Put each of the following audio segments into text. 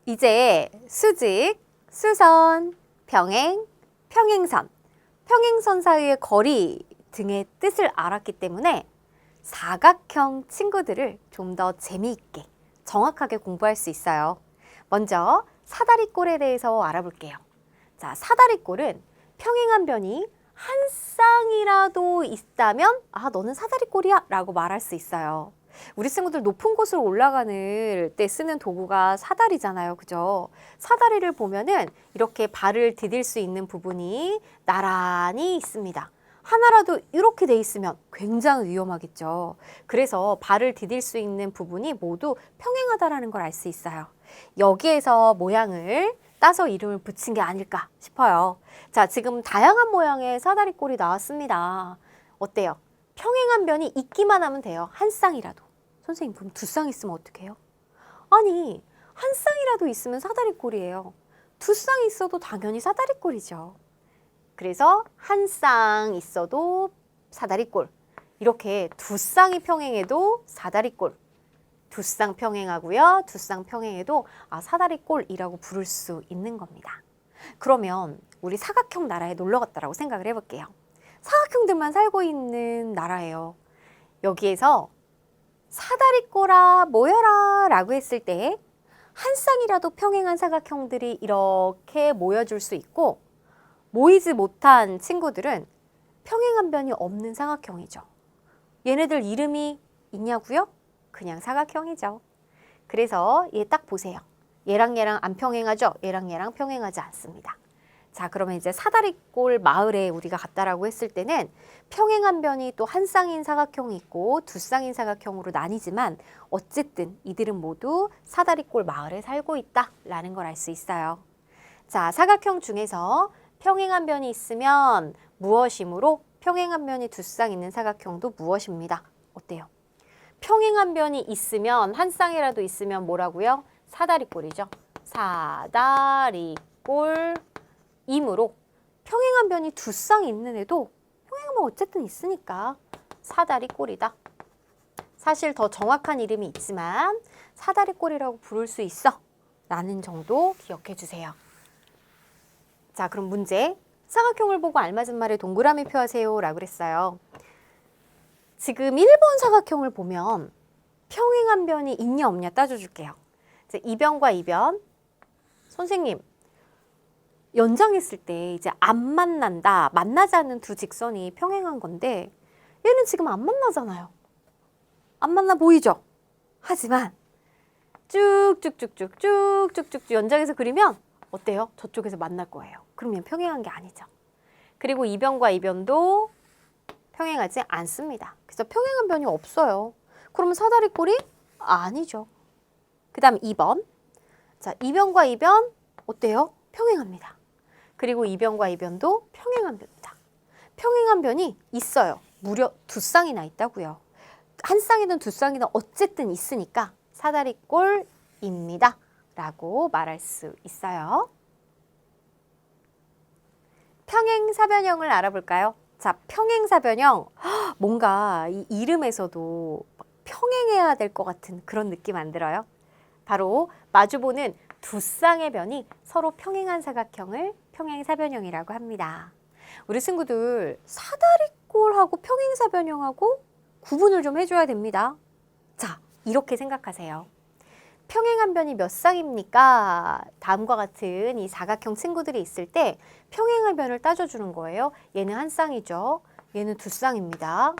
이제 수직, 수선, 병행, 평행선, 평행선 사이의 거리 등의 뜻을 알았기 때문에 사각형 친구들을 좀 더 재미있게 정확하게 공부할 수 있어요. 먼저 사다리꼴에 대해서 알아볼게요. 자, 사다리꼴은 평행한 변이 한 쌍이라도 있다면 너는 사다리꼴이야 라고 말할 수 있어요. 우리 친구들 높은 곳으로 올라가는 때 쓰는 도구가 사다리잖아요. 그죠? 사다리를 보면은 이렇게 발을 디딜 수 있는 부분이 나란히 있습니다. 하나라도 이렇게 돼 있으면 굉장히 위험하겠죠. 그래서 발을 디딜 수 있는 부분이 모두 평행하다라는 걸 알 수 있어요. 여기에서 모양을 따서 이름을 붙인 게 아닐까 싶어요. 자, 지금 다양한 모양의 사다리꼴이 나왔습니다. 어때요? 평행한 변이 있기만 하면 돼요. 한 쌍이라도. 선생님, 그럼 두 쌍 있으면 어떡해요? 아니, 한 쌍이라도 있으면 사다리꼴이에요. 두 쌍 있어도 당연히 사다리꼴이죠. 그래서 한 쌍 있어도 사다리꼴. 이렇게 두 쌍이 평행해도 사다리꼴. 두 쌍 평행하고요. 두 쌍 평행해도 사다리꼴이라고 부를 수 있는 겁니다. 그러면 우리 사각형 나라에 놀러 갔다라고 생각을 해볼게요. 사각형들만 살고 있는 나라예요. 여기에서 사다리꼴아 모여라 라고 했을 때 한 쌍이라도 평행한 사각형들이 이렇게 모여줄 수 있고, 모이지 못한 친구들은 평행한 변이 없는 사각형이죠. 얘네들 이름이 있냐고요? 그냥 사각형이죠. 그래서 얘 딱 보세요. 얘랑 얘랑 안 평행하죠? 얘랑 얘랑 평행하지 않습니다. 자, 그러면 이제 사다리꼴 마을에 우리가 갔다라고 했을 때는 평행한 변이 또 한 쌍인 사각형이 있고 두 쌍인 사각형으로 나뉘지만 어쨌든 이들은 모두 사다리꼴 마을에 살고 있다라는 걸 알 수 있어요. 자, 사각형 중에서 평행한 변이 있으면 무엇이므로 평행한 변이 두 쌍 있는 사각형도 무엇입니다. 어때요? 평행한 변이 있으면 한 쌍이라도 있으면 뭐라고요? 사다리꼴이죠. 사다리꼴이므로 평행한 변이 두 쌍 있는 애도 평행하면 어쨌든 있으니까 사다리꼴이다. 사실 더 정확한 이름이 있지만 사다리꼴이라고 부를 수 있어 라는 정도 기억해 주세요. 자, 그럼 문제. 사각형을 보고 알맞은 말에 동그라미 표하세요 라고 그랬어요. 지금 1번 사각형을 보면 평행한 변이 있냐 없냐 따져줄게요. 이 변과 이 변. 선생님, 연장했을 때 이제 안 만난다, 만나지 않는 두 직선이 평행한 건데 얘는 지금 안 만나잖아요. 안 만나 보이죠? 하지만 쭉쭉쭉쭉쭉쭉쭉 연장해서 그리면 어때요? 저쪽에서 만날 거예요. 그러면 평행한 게 아니죠. 그리고 이 변과 이 변도 평행하지 않습니다. 그래서 평행한 변이 없어요. 그러면 사다리꼴이 아니죠. 그 다음 2번. 자, 이 변과 이 변 어때요? 평행합니다. 그리고 이 변과 이 변도 평행한 변입니다. 평행한 변이 있어요. 무려 두 쌍이나 있다고요. 한 쌍이든 두 쌍이든 어쨌든 있으니까 사다리꼴입니다. 라고 말할 수 있어요. 평행사변형을 알아볼까요? 자, 평행사변형. 뭔가 이 이름에서도 평행해야 될 것 같은 그런 느낌 안 들어요? 바로 마주보는 두 쌍의 변이 서로 평행한 사각형을 평행사변형이라고 합니다. 우리 친구들 사다리꼴하고 평행사변형하고 구분을 좀 해줘야 됩니다. 자, 이렇게 생각하세요. 평행한 변이 몇 쌍입니까? 다음과 같은 이 사각형 친구들이 있을 때 평행한 변을 따져주는 거예요. 얘는 한 쌍이죠. 얘는 두 쌍입니다.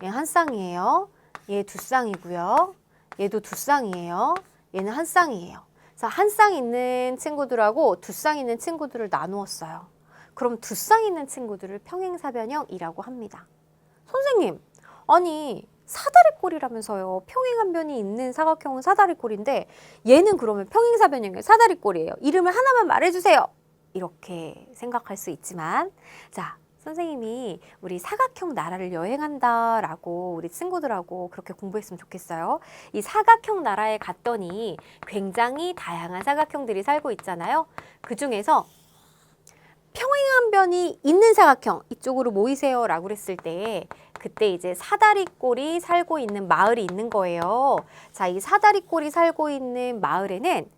얘는 한 쌍이에요. 얘 두 쌍이고요. 얘도 두 쌍이에요. 얘는 한 쌍이에요. 자, 한 쌍 있는 친구들하고 두 쌍 있는 친구들을 나누었어요. 그럼 두 쌍 있는 친구들을 평행사변형이라고 합니다. 선생님, 아니 사다리꼴이라면서요. 평행한 변이 있는 사각형은 사다리꼴인데 얘는 그러면 평행사변형의 사다리꼴이에요. 이름을 하나만 말해주세요. 이렇게 생각할 수 있지만, 자, 선생님이 우리 사각형 나라를 여행한다라고 우리 친구들하고 그렇게 공부했으면 좋겠어요. 이 사각형 나라에 갔더니 굉장히 다양한 사각형들이 살고 있잖아요. 그 중에서 평행한 변이 있는 사각형, 이쪽으로 모이세요 라고 그랬을 때 그때 이제 사다리꼴이 살고 있는 마을이 있는 거예요. 자, 이 사다리꼴이 살고 있는 마을에는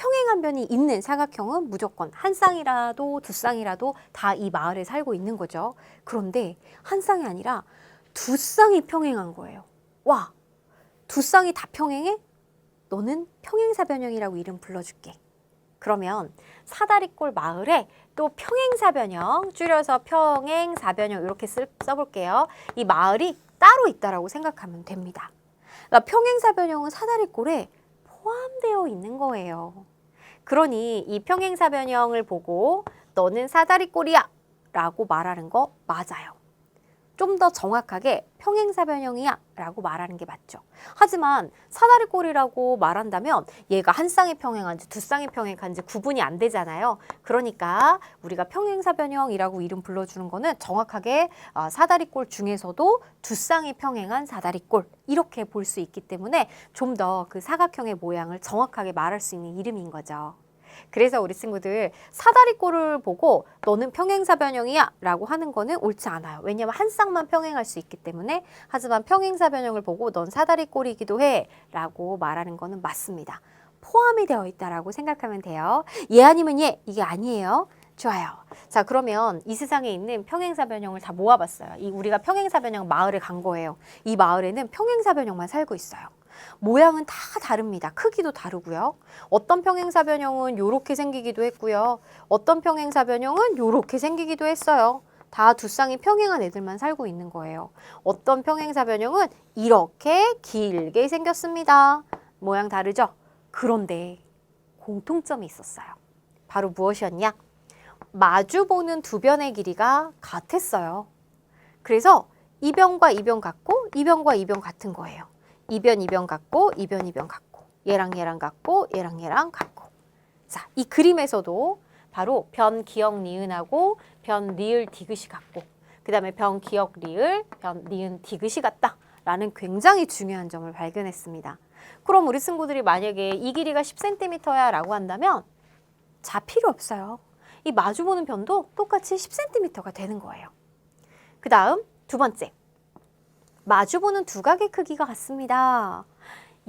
평행한 변이 있는 사각형은 무조건 한 쌍이라도 두 쌍이라도 다 이 마을에 살고 있는 거죠. 그런데 한 쌍이 아니라 두 쌍이 평행한 거예요. 와, 두 쌍이 다 평행해? 너는 평행사변형이라고 이름 불러줄게. 그러면 사다리꼴 마을에 또 평행사변형, 줄여서 평행사변형 이렇게 써볼게요. 이 마을이 따로 있다라고 생각하면 됩니다. 그러니까 평행사변형은 사다리꼴에 포함되어 있는 거예요. 그러니 이 평행사변형을 보고 너는 사다리꼴이야 라고 말하는 거 맞아요. 좀 더 정확하게 평행사변형이야 라고 말하는 게 맞죠. 하지만 사다리꼴이라고 말한다면 얘가 한 쌍이 평행한지 두 쌍이 평행한지 구분이 안 되잖아요. 그러니까 우리가 평행사변형이라고 이름 불러주는 거는 정확하게 사다리꼴 중에서도 두 쌍이 평행한 사다리꼴 이렇게 볼 수 있기 때문에 좀 더 그 사각형의 모양을 정확하게 말할 수 있는 이름인 거죠. 그래서 우리 친구들 사다리꼴을 보고 너는 평행사변형이야 라고 하는 거는 옳지 않아요. 왜냐하면 한 쌍만 평행할 수 있기 때문에. 하지만 평행사변형을 보고 넌 사다리꼴이기도 해 라고 말하는 거는 맞습니다. 포함이 되어 있다라고 생각하면 돼요. 얘 아니면 얘, 이게 아니에요. 좋아요. 자, 그러면 이 세상에 있는 평행사변형을 다 모아봤어요. 우리가 평행사변형 마을에 간 거예요. 이 마을에는 평행사변형만 살고 있어요. 모양은 다 다릅니다. 크기도 다르고요. 어떤 평행사변형은 이렇게 생기기도 했고요. 어떤 평행사변형은 이렇게 생기기도 했어요. 다 두 쌍이 평행한 애들만 살고 있는 거예요. 어떤 평행사변형은 이렇게 길게 생겼습니다. 모양 다르죠? 그런데 공통점이 있었어요. 바로 무엇이었냐? 마주보는 두 변의 길이가 같았어요. 그래서 이 변과 이 변 같고 이 변과 이 변 같은 거예요. 이 변, 이 변 같고 이 변, 이 변 같고 얘랑 얘랑 같고 얘랑 얘랑 같고. 자, 이 그림에서도 바로 변, 기역, 니은하고 변, 리을, 디귿이 같고 그 다음에 변, 기역, 리을, 변, 니은, 디귿이 같다라는 굉장히 중요한 점을 발견했습니다. 그럼 우리 친구들이 만약에 이 길이가 10cm야 라고 한다면 자 필요 없어요. 이 마주보는 변도 똑같이 10cm가 되는 거예요. 그 다음 두 번째. 마주보는 두각의 크기가 같습니다.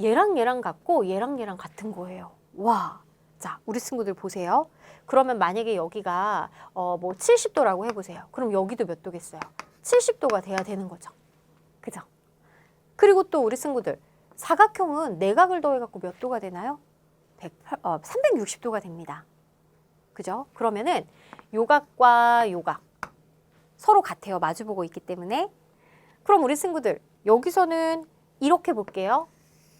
얘랑 얘랑 같고 얘랑 얘랑 같은 거예요. 와, 자 우리 친구들 보세요. 그러면 만약에 여기가 뭐 70도라고 해보세요. 그럼 여기도 몇 도겠어요? 70도가 돼야 되는 거죠. 그죠? 그리고 또 우리 친구들 사각형은 내각을 더해갖고 몇 도가 되나요? 360도가 됩니다. 그죠? 그러면은 요각과 요각 서로 같아요. 마주보고 있기 때문에. 그럼 우리 친구들 여기서는 이렇게 볼게요.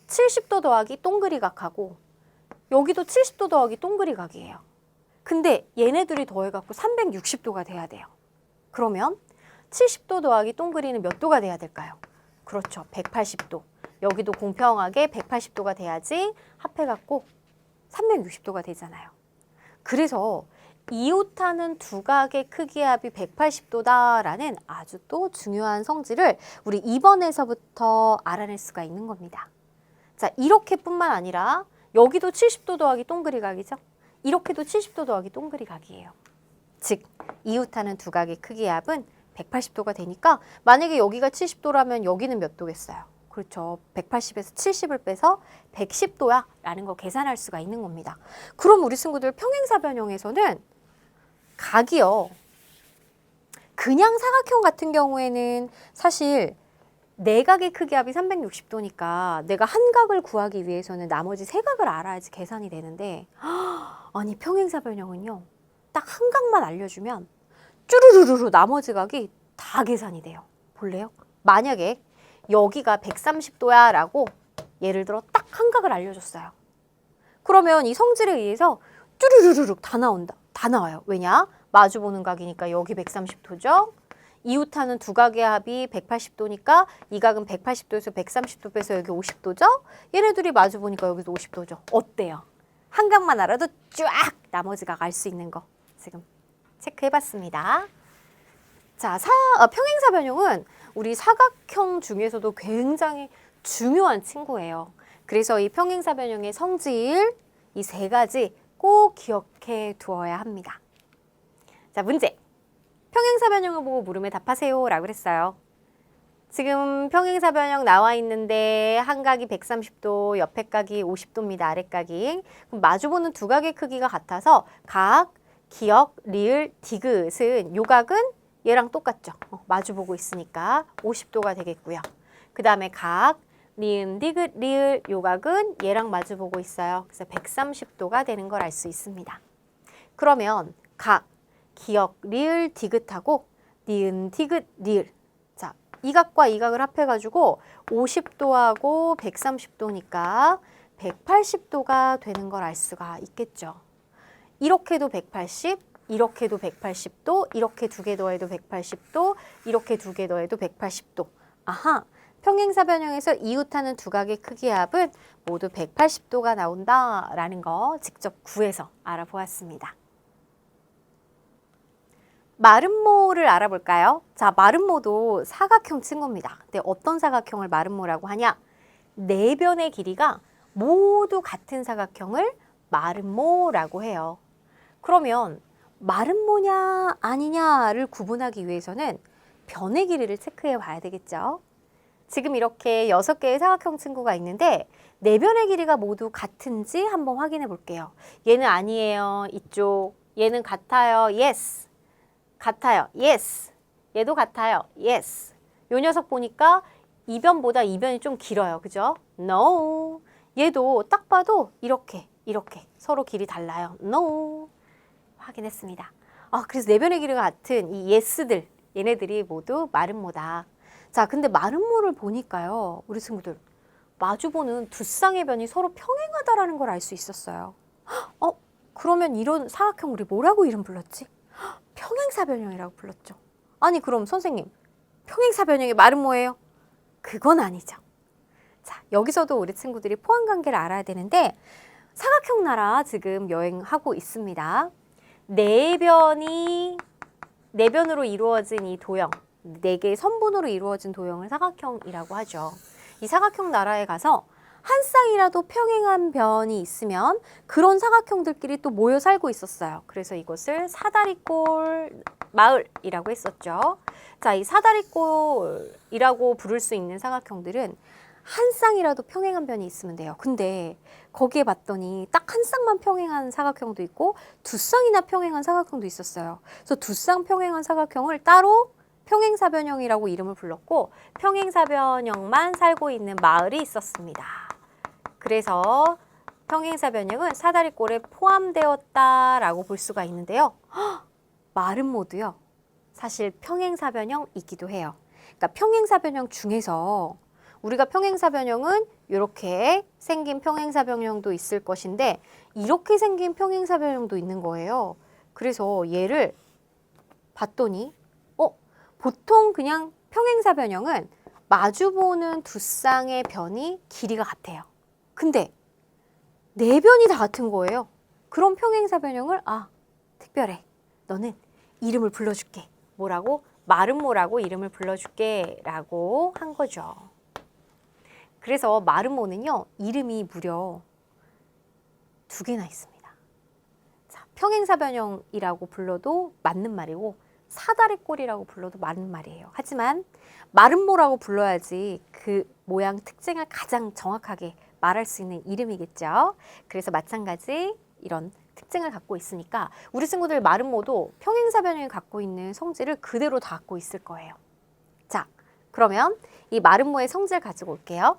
70도 더하기 동그리 각하고 여기도 70도 더하기 동그리 각이에요. 근데 얘네들이 더해갖고 360도가 돼야 돼요. 그러면 70도 더하기 동그리는 몇 도가 돼야 될까요? 그렇죠. 180도. 여기도 공평하게 180도가 돼야지 합해갖고 360도가 되잖아요. 그래서 이웃하는 두각의 크기의 합이 180도다라는 아주 또 중요한 성질을 우리 2번에서부터 알아낼 수가 있는 겁니다. 자, 이렇게뿐만 아니라 여기도 70도 더하기 동그리 각이죠. 이렇게도 70도 더하기 동그리 각이에요. 즉, 이웃하는 두각의 크기의 합은 180도가 되니까 만약에 여기가 70도라면 여기는 몇 도겠어요? 그렇죠. 180에서 70을 빼서 110도야 라는 거 계산할 수가 있는 겁니다. 그럼 우리 친구들 평행사변형에서는 각이요. 그냥 사각형 같은 경우에는 사실 내각의 크기 합이 360도니까 내가 한 각을 구하기 위해서는 나머지 세 각을 알아야지 계산이 되는데 아니 평행사변형은요. 딱 한 각만 알려주면 쭈루루루루 나머지 각이 다 계산이 돼요. 볼래요? 만약에 여기가 130도야 라고 예를 들어 딱 한 각을 알려줬어요. 그러면 이 성질에 의해서 쭈루루루루 다 나온다. 다 나와요. 왜냐? 마주보는 각이니까 여기 130도죠. 이웃하는 두 각의 합이 180도니까 이 각은 180도에서 130도 빼서 여기 50도죠. 얘네들이 마주보니까 여기도 50도죠. 어때요? 한 각만 알아도 쫙 나머지 각 알 수 있는 거 지금 체크해봤습니다. 자, 평행사변형은 우리 사각형 중에서도 굉장히 중요한 친구예요. 그래서 이 평행사변형의 성질 이 세 가지 꼭 기억해 두어야 합니다. 자, 문제. 평행사변형을 보고 물음에 답하세요 라고 그랬어요. 지금 평행사변형 나와 있는데 한 각이 130도, 옆에 각이 50도입니다. 아랫각이. 그럼 마주보는 두 각의 크기가 같아서 각, 기역, 리을, 디귿은 요 각은 얘랑 똑같죠. 마주보고 있으니까 50도가 되겠고요. 그 다음에 각, 리은, 디귿, 리을 요 각은 얘랑 마주보고 있어요. 그래서 130도가 되는 걸 알 수 있습니다. 그러면 각, 기역, 리을, 디귿하고 니은, 디귿, 리을. 자, 이 각과 이 각을 합해가지고 50도하고 130도니까 180도가 되는 걸 알 수가 있겠죠. 이렇게도 180, 이렇게도 180도, 이렇게 두 개 더해도 180도, 이렇게 두 개 더해도 180도. 아하, 평행사변형에서 이웃하는 두 각의 크기의 합은 모두 180도가 나온다라는 거 직접 구해서 알아보았습니다. 마름모를 알아볼까요? 자, 마름모도 사각형 친구입니다. 근데 어떤 사각형을 마름모라고 하냐? 네 변의 길이가 모두 같은 사각형을 마름모라고 해요. 그러면 마름모냐 아니냐를 구분하기 위해서는 변의 길이를 체크해 봐야 되겠죠. 지금 이렇게 6개의 사각형 친구가 있는데 네 변의 길이가 모두 같은지 한번 확인해 볼게요. 얘는 아니에요. 이쪽. 얘는 같아요. Yes. 같아요. Yes. 얘도 같아요. Yes. 요 녀석 보니까 이 변보다 이 변이 좀 길어요. 그죠? No. 얘도 딱 봐도 이렇게 서로 길이 달라요. No. 확인했습니다. 그래서 네 변의 길이가 같은 이 Yes들, 얘네들이 모두 마름모다. 자, 근데 마름모를 보니까요. 우리 친구들 마주보는 두 쌍의 변이 서로 평행하다라는 걸 알 수 있었어요. 그러면 이런 사각형 우리 뭐라고 이름 불렀지? 평행사변형이라고 불렀죠. 아니 그럼 선생님 평행사변형이 마름모예요? 그건 아니죠. 자, 여기서도 우리 친구들이 포함관계를 알아야 되는데 사각형 나라 지금 여행하고 있습니다. 네 변으로 이루어진 이 도형, 네 개의 선분으로 이루어진 도형을 사각형이라고 하죠. 이 사각형 나라에 가서 한 쌍이라도 평행한 변이 있으면 그런 사각형들끼리 또 모여 살고 있었어요. 그래서 이것을 사다리꼴 마을이라고 했었죠. 자, 이 사다리꼴이라고 부를 수 있는 사각형들은 한 쌍이라도 평행한 변이 있으면 돼요. 근데 거기에 봤더니 딱 한 쌍만 평행한 사각형도 있고 두 쌍이나 평행한 사각형도 있었어요. 그래서 두 쌍 평행한 사각형을 따로 평행사변형이라고 이름을 불렀고 평행사변형만 살고 있는 마을이 있었습니다. 그래서 평행사변형은 사다리꼴에 포함되었다라고 볼 수가 있는데요. 마름모도요. 사실 평행사변형이기도 해요. 그러니까 평행사변형 중에서 우리가 평행사변형은 이렇게 생긴 평행사변형도 있을 것인데 이렇게 생긴 평행사변형도 있는 거예요. 그래서 얘를 봤더니 보통 그냥 평행사변형은 마주보는 두 쌍의 변이 길이가 같아요. 근데 네 변이 다 같은 거예요. 그럼 평행사변형을 특별해. 너는 이름을 불러줄게. 뭐라고? 마름모라고 이름을 불러줄게 라고 한 거죠. 그래서 마름모는요. 이름이 무려 두 개나 있습니다. 자, 평행사변형이라고 불러도 맞는 말이고 사다리꼴이라고 불러도 맞는 말이에요. 하지만 마름모라고 불러야지 그 모양 특징을 가장 정확하게 말할 수 있는 이름이겠죠. 그래서 마찬가지 이런 특징을 갖고 있으니까 우리 친구들 마름모도 평행사변형이 갖고 있는 성질을 그대로 다 갖고 있을 거예요. 자, 그러면 이 마름모의 성질 가지고 올게요.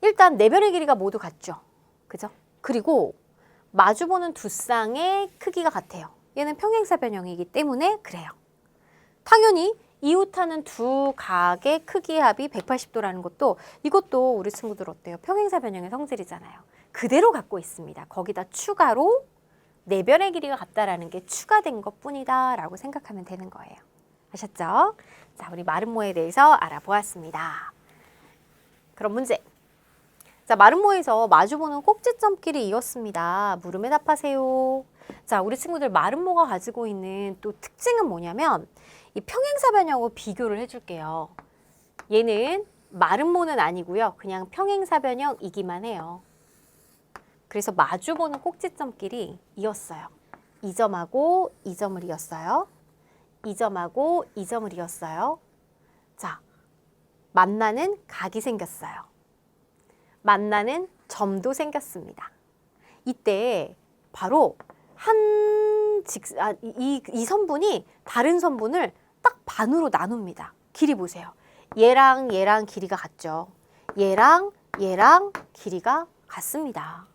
일단 네 변의 길이가 모두 같죠. 그죠? 그리고 마주보는 두 쌍의 크기가 같아요. 얘는 평행사변형이기 때문에 그래요. 당연히 이웃하는 두 각의 크기의 합이 180도라는 것도 이것도 우리 친구들 어때요? 평행사변형의 성질이잖아요. 그대로 갖고 있습니다. 거기다 추가로 네 변의 길이가 같다라는 게 추가된 것뿐이다 라고 생각하면 되는 거예요. 아셨죠? 자, 우리 마름모에 대해서 알아보았습니다. 그럼 문제. 자, 마름모에서 마주보는 꼭지점끼리 이었습니다. 물음에 답하세요. 자, 우리 친구들 마름모가 가지고 있는 또 특징은 뭐냐면 이 평행사변형하고 비교를 해줄게요. 얘는 마름모는 아니고요. 그냥 평행사변형이기만 해요. 그래서 마주보는 꼭지점끼리 이었어요. 이 점하고 이 점을 이었어요. 이 점하고 이 점을 이었어요. 자, 만나는 각이 생겼어요. 만나는 점도 생겼습니다. 이때 바로 이 선분이 다른 선분을 딱 반으로 나눕니다. 길이 보세요. 얘랑 얘랑 길이가 같죠. 얘랑 얘랑 길이가 같습니다.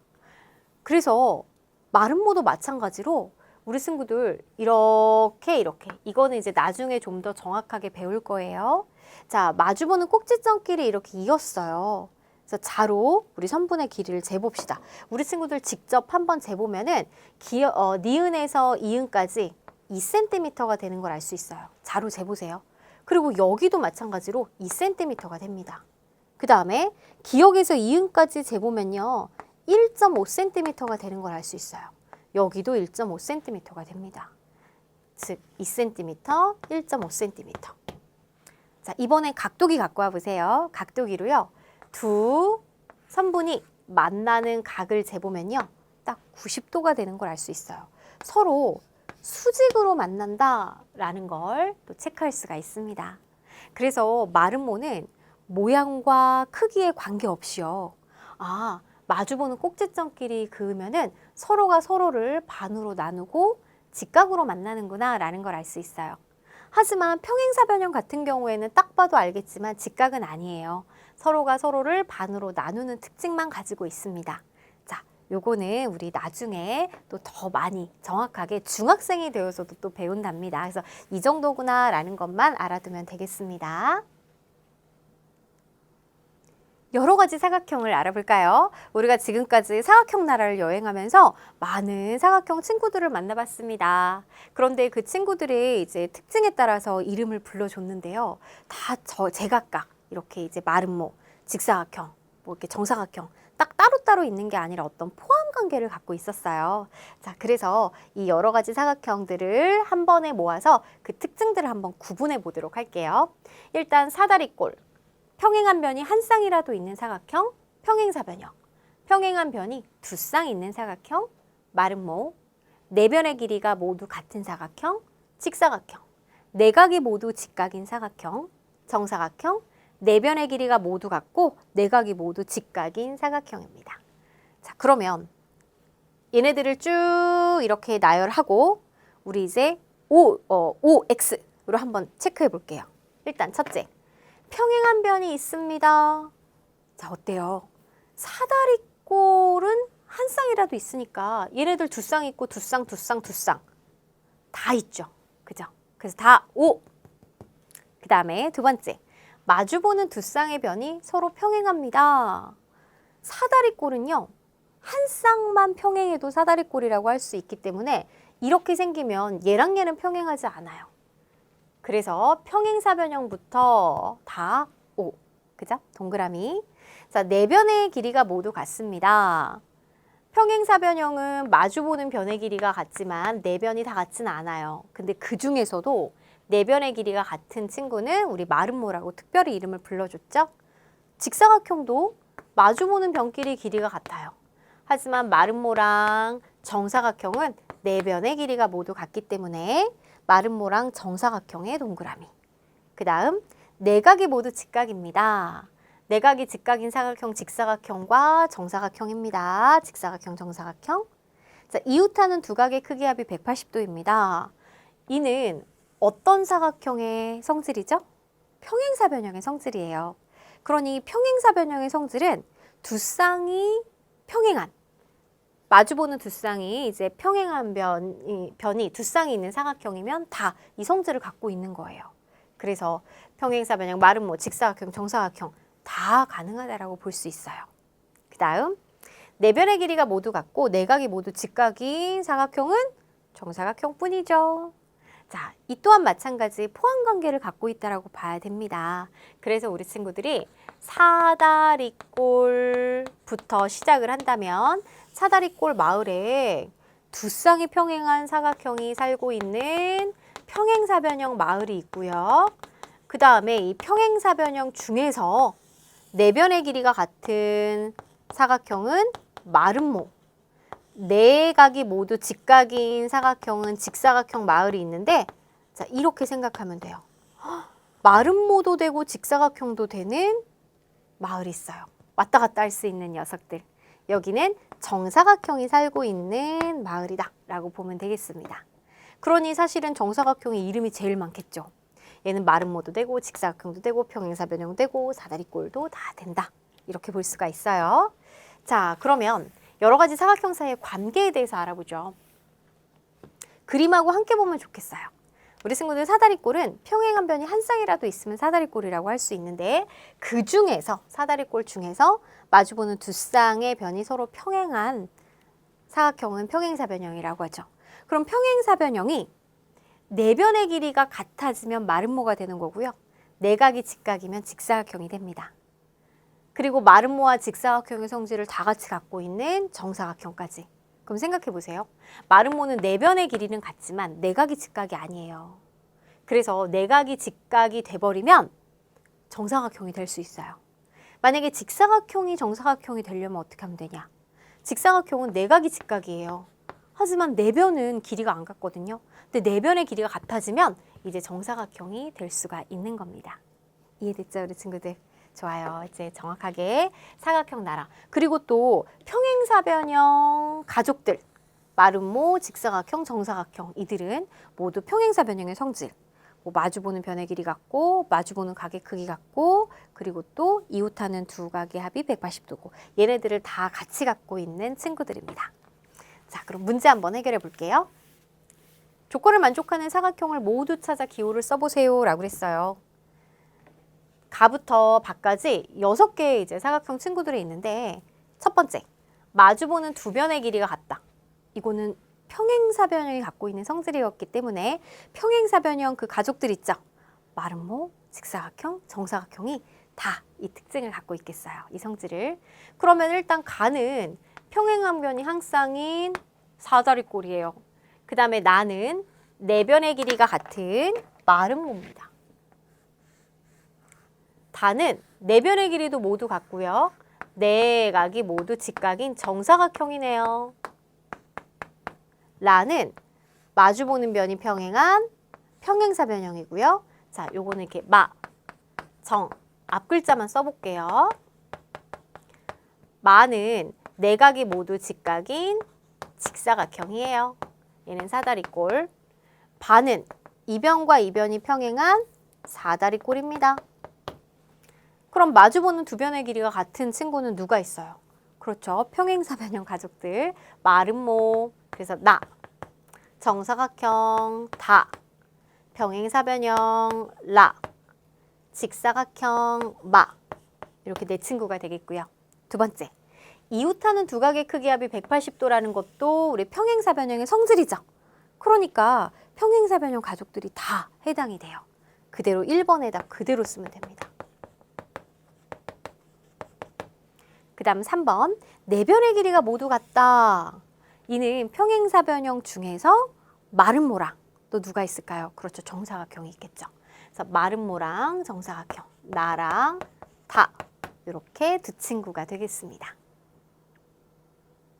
그래서 마름모도 마찬가지로 우리 친구들 이렇게 이거는 이제 나중에 좀 더 정확하게 배울 거예요. 자, 마주보는 꼭지점끼리 이렇게 이었어요. 그래서 자로 우리 선분의 길이를 재봅시다. 우리 친구들 직접 한번 재보면은 니은에서 이은까지 2cm가 되는 걸 알 수 있어요. 자로 재보세요. 그리고 여기도 마찬가지로 2cm가 됩니다. 그 다음에 기역에서 이은까지 재보면요. 1.5cm가 되는 걸 알 수 있어요. 여기도 1.5cm가 됩니다. 즉 2cm, 1.5cm. 자, 이번엔 각도기 갖고 와보세요. 각도기로요. 두 선분이 만나는 각을 재보면요. 딱 90도가 되는 걸 알 수 있어요. 서로 수직으로 만난다라는 걸 또 체크할 수가 있습니다. 그래서 마름모는 모양과 크기에 관계없이요. 아, 마주보는 꼭지점끼리 그으면은 서로가 서로를 반으로 나누고 직각으로 만나는구나 라는 걸 알 수 있어요. 하지만 평행사변형 같은 경우에는 딱 봐도 알겠지만 직각은 아니에요. 서로가 서로를 반으로 나누는 특징만 가지고 있습니다. 자, 요거는 우리 나중에 또 더 많이 정확하게 중학생이 되어서도 또 배운답니다. 그래서 이 정도구나 라는 것만 알아두면 되겠습니다. 여러 가지 사각형을 알아볼까요? 우리가 지금까지 사각형 나라를 여행하면서 많은 사각형 친구들을 만나봤습니다. 그런데 그 친구들의 이제 특징에 따라서 이름을 불러줬는데요. 다 제각각 이렇게 이제 마름모, 직사각형, 뭐 이렇게 정사각형 딱 따로따로 있는 게 아니라 어떤 포함 관계를 갖고 있었어요. 자, 그래서 이 여러 가지 사각형들을 한 번에 모아서 그 특징들을 한번 구분해 보도록 할게요. 일단 사다리꼴. 평행한 변이 한 쌍이라도 있는 사각형, 평행사변형. 평행한 변이 두 쌍 있는 사각형, 마름모. 네 변의 길이가 모두 같은 사각형, 직사각형. 네 각이 모두 직각인 사각형, 정사각형. 네 변의 길이가 모두 같고 네 각이 모두 직각인 사각형입니다. 자, 그러면 얘네들을 쭉 이렇게 나열하고 우리 이제 OX로 한번 체크해 볼게요. 일단 첫째. 평행한 변이 있습니다. 자, 어때요? 사다리꼴은 한 쌍이라도 있으니까 얘네들 두 쌍 있고 두 쌍 다 있죠. 그죠? 그래서 다 O. 그 다음에 두 번째. 마주보는 두 쌍의 변이 서로 평행합니다. 사다리꼴은요. 한 쌍만 평행해도 사다리꼴이라고 할 수 있기 때문에 이렇게 생기면 얘랑 얘는 평행하지 않아요. 그래서 평행사변형부터 다 O. 그죠? 동그라미. 자, 네 변의 길이가 모두 같습니다. 평행사변형은 마주보는 변의 길이가 같지만 네 변이 다 같지는 않아요. 근데 그 중에서도 네 변의 길이가 같은 친구는 우리 마름모라고 특별히 이름을 불러줬죠. 직사각형도 마주보는 변끼리 길이가 같아요. 하지만 마름모랑 정사각형은 네 변의 길이가 모두 같기 때문에 마름모랑 정사각형의 동그라미. 그 다음 네 각이 모두 직각입니다. 네 각이 직각인 사각형 직사각형과 정사각형입니다. 직사각형 정사각형. 자, 이웃하는 두 각의 크기 합이 180도입니다. 이는 어떤 사각형의 성질이죠? 평행사변형의 성질이에요. 그러니 평행사변형의 성질은 두 쌍이 평행한 마주보는 두 쌍이 이제 평행한 변이 두 쌍이 있는 사각형이면 다 이 성질을 갖고 있는 거예요. 그래서 평행사변형, 마름모, 직사각형, 정사각형 다 가능하다라고 볼 수 있어요. 그 다음 네 변의 길이가 모두 같고 네 각이 모두 직각인 사각형은 정사각형뿐이죠. 자, 이 또한 마찬가지 포함 관계를 갖고 있다라고 봐야 됩니다. 그래서 우리 친구들이 사다리꼴부터 시작을 한다면 사다리꼴 마을에 두 쌍이 평행한 사각형이 살고 있는 평행사변형 마을이 있고요. 그 다음에 이 평행사변형 중에서 네 변의 길이가 같은 사각형은 마름모. 네 각이 모두 직각인 사각형은 직사각형 마을이 있는데 자, 이렇게 생각하면 돼요. 마름모도 되고 직사각형도 되는 마을이 있어요. 왔다 갔다 할 수 있는 녀석들. 여기는 정사각형이 살고 있는 마을이다 라고 보면 되겠습니다. 그러니 사실은 정사각형의 이름이 제일 많겠죠. 얘는 마름모도 되고 직사각형도 되고 평행사변형 되고 사다리꼴도 다 된다. 이렇게 볼 수가 있어요. 자, 그러면 여러 가지 사각형 사이의 관계에 대해서 알아보죠. 그림하고 함께 보면 좋겠어요. 우리 친구들 사다리꼴은 평행한 변이 한 쌍이라도 있으면 사다리꼴이라고 할 수 있는데 그 중에서 사다리꼴 중에서 마주보는 두 쌍의 변이 서로 평행한 사각형은 평행사변형이라고 하죠. 그럼 평행사변형이 네 변의 길이가 같아지면 마름모가 되는 거고요. 내각이 직각이면 직사각형이 됩니다. 그리고 마름모와 직사각형의 성질을 다 같이 갖고 있는 정사각형까지. 그럼 생각해 보세요. 마름모는 네 변의 길이는 같지만 내각이 직각이 아니에요. 그래서 내각이 직각이 돼버리면 정사각형이 될 수 있어요. 만약에 직사각형이 정사각형이 되려면 어떻게 하면 되냐? 직사각형은 내각이 직각이에요. 하지만 네 변은 길이가 안 같거든요. 근데 네 변의 길이가 같아지면 이제 정사각형이 될 수가 있는 겁니다. 이해됐죠, 우리 친구들? 좋아요. 이제 정확하게 사각형 나라. 그리고 또 평행사변형 가족들. 마름모, 직사각형, 정사각형. 이들은 모두 평행사변형의 성질. 뭐 마주보는 변의 길이 같고 마주보는 각의 크기 같고 그리고 또 이웃하는 두 각의 합이 180도고 얘네들을 다 같이 갖고 있는 친구들입니다. 자, 그럼 문제 한번 해결해 볼게요. 조건을 만족하는 사각형을 모두 찾아 기호를 써보세요 라고 했어요. 가부터 바까지 6개의 이제 사각형 친구들이 있는데 첫 번째, 마주보는 두 변의 길이가 같다. 이거는 평행사변형이 갖고 있는 성질이었기 때문에 평행사변형 그 가족들 있죠. 마름모, 직사각형, 정사각형이 다 이 특징을 갖고 있겠어요. 이 성질을. 그러면 일단 가는 평행한 변이 한 쌍인 사다리꼴이에요. 그 다음에 나는 네 변의 길이가 같은 마름모입니다. 다는 네 변의 길이도 모두 같고요. 네 각이 모두 직각인 정사각형이네요. 라는 마주보는 변이 평행한 평행사변형이고요. 자, 요거는 이렇게 마, 정, 앞 글자만 써볼게요. 마는 네 각이 모두 직각인 직사각형이에요. 얘는 사다리꼴. 바는 이 변과 이 변이 평행한 사다리꼴입니다. 그럼 마주보는 두 변의 길이가 같은 친구는 누가 있어요? 그렇죠. 평행사변형 가족들. 마름모, 그래서 나, 정사각형, 다, 평행사변형, 라, 직사각형, 마. 이렇게 네 친구가 되겠고요. 두 번째, 이웃하는 두 각의 크기 합이 180도라는 것도 우리 평행사변형의 성질이죠. 그러니까 평행사변형 가족들이 다 해당이 돼요. 그대로 1번에다 그대로 쓰면 됩니다. 그 다음 3번, 네 변의 길이가 모두 같다. 이는 평행사변형 중에서 마름모랑 또 누가 있을까요? 그렇죠. 정사각형이 있겠죠. 그래서 마름모랑 정사각형, 나랑 다 이렇게 두 친구가 되겠습니다.